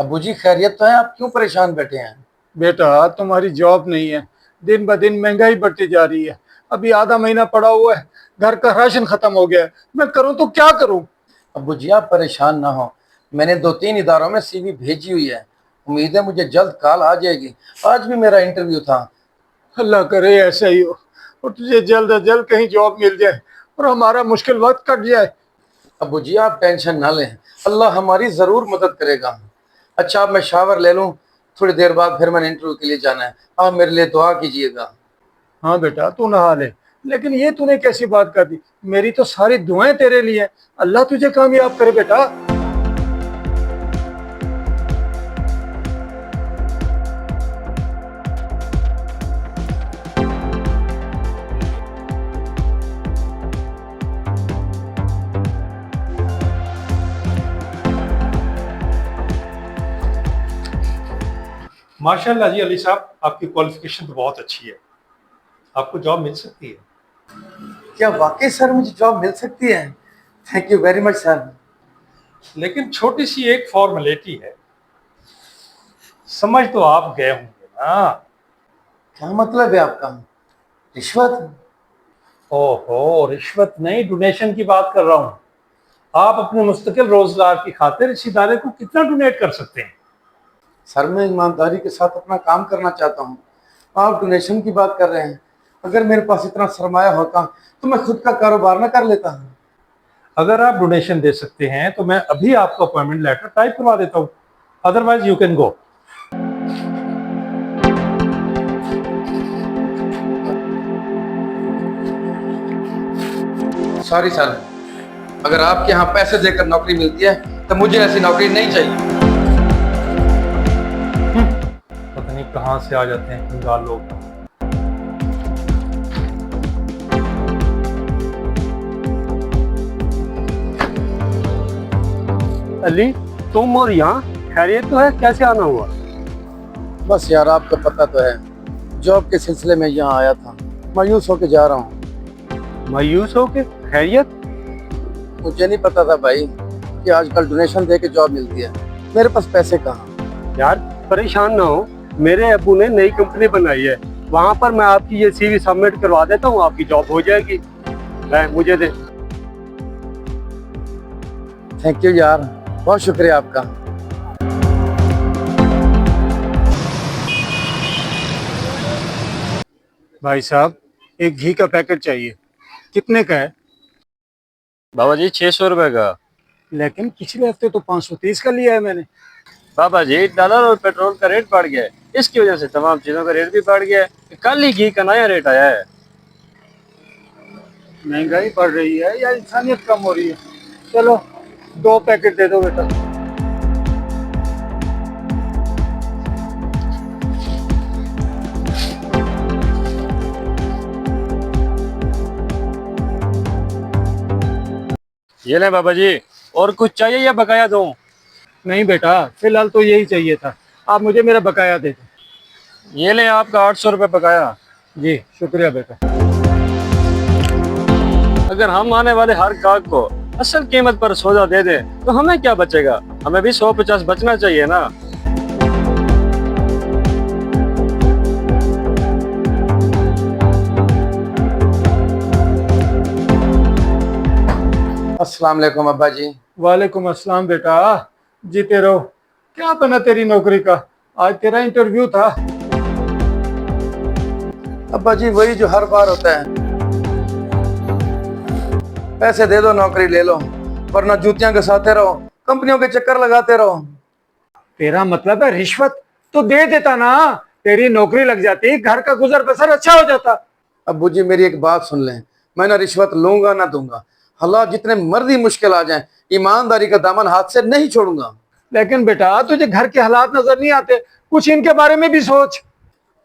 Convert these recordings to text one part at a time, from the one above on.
अबू जी खैरियत तो है, आप क्यों परेशान बैठे हैं? बेटा तुम्हारी जॉब नहीं है। दिन ब दिन महंगाई बढ़ती जा रही है। अभी आधा महीना पड़ा हुआ है। घर का राशन खत्म हो गया है। मैं करूं तो क्या करूं? अबू जी आप परेशान ना हो, मैंने 2-3 इदारों में सीवी भेजी हुई है। उम्मीद है मुझे जल्द कॉल आ जाएगी। आज भी मेरा इंटरव्यू था। अल्लाह करे ऐसा ही हो और तुझे जल्द अज जल्द कहीं जॉब मिल जाए और हमारा मुश्किल वक्त कट जाए। अबू जी आप टेंशन ना लें, अल्लाह हमारी ज़रूर मदद करेगा। अच्छा अब मैं शावर ले लूँ, थोड़ी देर बाद फिर मैंने इंटरव्यू के लिए जाना है। आप मेरे लिए दुआ कीजिएगा। हाँ बेटा तू नहा ले। लेकिन ये तूने कैसी बात कर दी? मेरी तो सारी दुआएं तेरे लिए हैं। अल्लाह तुझे कामयाब करे बेटा। माशाल्लाह जी अली साहब, आपकी क्वालिफिकेशन तो बहुत अच्छी है। आपको जॉब मिल सकती है। क्या वाकई सर मुझे जॉब मिल सकती है? Thank you very much sir. लेकिन छोटी सी एक फॉर्मेलिटी है, समझ तो आप गए होंगे ना। क्या मतलब है आपका? रिश्वत? ओहो, रिश्वत नहीं, डोनेशन की बात कर रहा हूँ। आप अपने मुस्तकिल रोजगार की खातिर इस इदारे को कितना डोनेट कर सकते हैं? सर मैं ईमानदारी के साथ अपना काम करना चाहता हूँ। आप डोनेशन की बात कर रहे हैं। अगर मेरे पास इतना सरमाया होता तो मैं खुद का कारोबार ना कर लेता। अगर आप डोनेशन दे सकते हैं तो मैं अभी आपको अपॉइंटमेंट लेटर टाइप करवा देता हूँ। Otherwise you can go. Sorry sir, अगर आपके यहाँ पैसे देकर नौकरी मिलती है तो मुझे ऐसी नौकरी नहीं चाहिए। पता नहीं कहाँ से आ जाते हैं कंगाल लोग। अली, तुम और यहाँ खैरियत तो है? कैसे आना हुआ? बस यार आपको पता तो है, जॉब के सिलसिले में यहाँ आया था। मायूस होके जा रहा हूँ। मायूस हो के? खैरियत? मुझे नहीं पता था भाई कि आजकल डोनेशन दे के जॉब मिलती है। मेरे पास पैसे कहाँ। यार परेशान ना हो, मेरे अबू ने नई कंपनी बनाई है, वहाँ पर मैं आपकी ये सीवी सबमिट करवा देता हूँ, आपकी जॉब हो जाएगी। मुझे दे। थैंक यू यार, बहुत शुक्रिया आपका। भाई साहब एक घी का पैकेट चाहिए। कितने का है? बाबा जी 600 रुपए का। लेकिन पिछले हफ्ते तो 530 का लिया है मैंने। बाबा जी डॉलर और पेट्रोल का रेट बढ़ गया है, इसकी वजह से तमाम चीजों का रेट भी बढ़ गया है। कल ही घी का नया रेट आया है। महंगाई बढ़ रही है या इंसानियत कम हो रही है? चलो 2 पैकेट दे दो बेटा। ये लें बाबा जी, और कुछ चाहिए या बकाया दूं? नहीं बेटा, फिलहाल तो यही चाहिए था। आप मुझे मेरा बकाया दे दो। ये लें आपका 800 रुपये बकाया। जी शुक्रिया बेटा। अगर हम आने वाले हर ग्राहक को असल कीमत पर सौदा दे दे तो हमें क्या बचेगा? हमें भी 150 बचना चाहिए ना। अस्सलाम वालेकुम अब्बा जी। वालेकुम अस्सलाम बेटा, जीते रहो। क्या बना तेरी नौकरी का? आज तेरा इंटरव्यू था। अब्बा जी वही जो हर बार होता है, पैसे दे दो नौकरी ले लो, वरना जूतियां घसाते रहो, कंपनियों के चक्कर लगाते रहो। तेरा मतलब है रिश्वत? तो दे देता ना, तेरी नौकरी लग जाती, घर का गुजर बसर अच्छा हो जाता। अब्बू जी मेरी एक बात सुन लें, मैं ना रिश्वत लूंगा ना दूंगा। हालात जितने मर्जी मुश्किल आ जाएं, ईमानदारी का दामन हाथ से नहीं छोड़ूंगा। लेकिन बेटा तुझे घर के हालात नजर नहीं आते? कुछ इनके बारे में भी सोच।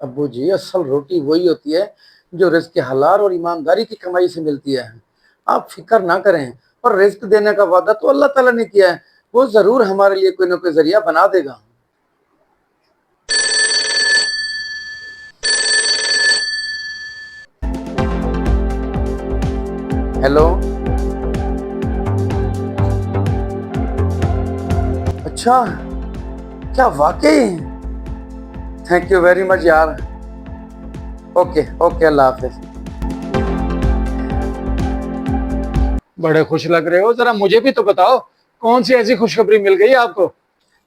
अब्बू जी असल रोटी वही होती है जो रिस्क के हलाल और ईमानदारी की कमाई से मिलती है। आप फिक्र ना करें, और रिस्क देने का वादा तो अल्लाह ताला ने किया है, वो जरूर हमारे लिए कोई ना कोई जरिया बना देगा। हेलो, अच्छा क्या वाकई? थैंक यू वेरी मच यार। ओके ओके, अल्लाह हाफिज। बड़े खुश लग रहे हो, जरा मुझे भी तो बताओ कौन सी ऐसी खुशखबरी मिल गई आपको?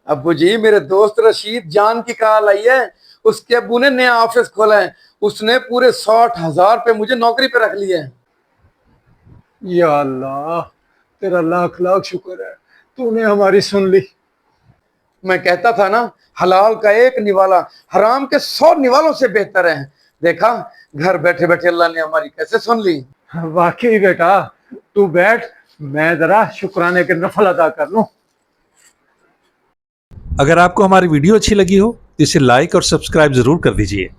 अब्बू जी, मेरे दोस्त रशीद जान की कॉल आई है। उसके अब्बू ने नया ऑफिस खोला है। उसने पूरे 60,000 पे मुझे नौकरी पे रख लिया है। या अल्लाह, तेरा लाख लाख शुक्र है, तूने हमारी सुन ली। मैं कहता था ना, हलाल का एक निवाला हराम के 100 निवालों से बेहतर है। देखा, घर बैठे बैठे अल्लाह ने हमारी कैसे सुन ली। वाकई बेटा, तू बैठ, मैं जरा शुक्राने के नफल अदा कर लूं। अगर आपको हमारी वीडियो अच्छी लगी हो तो इसे लाइक और सब्सक्राइब जरूर कर दीजिए,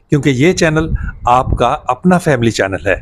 क्योंकि ये चैनल आपका अपना फैमिली चैनल है।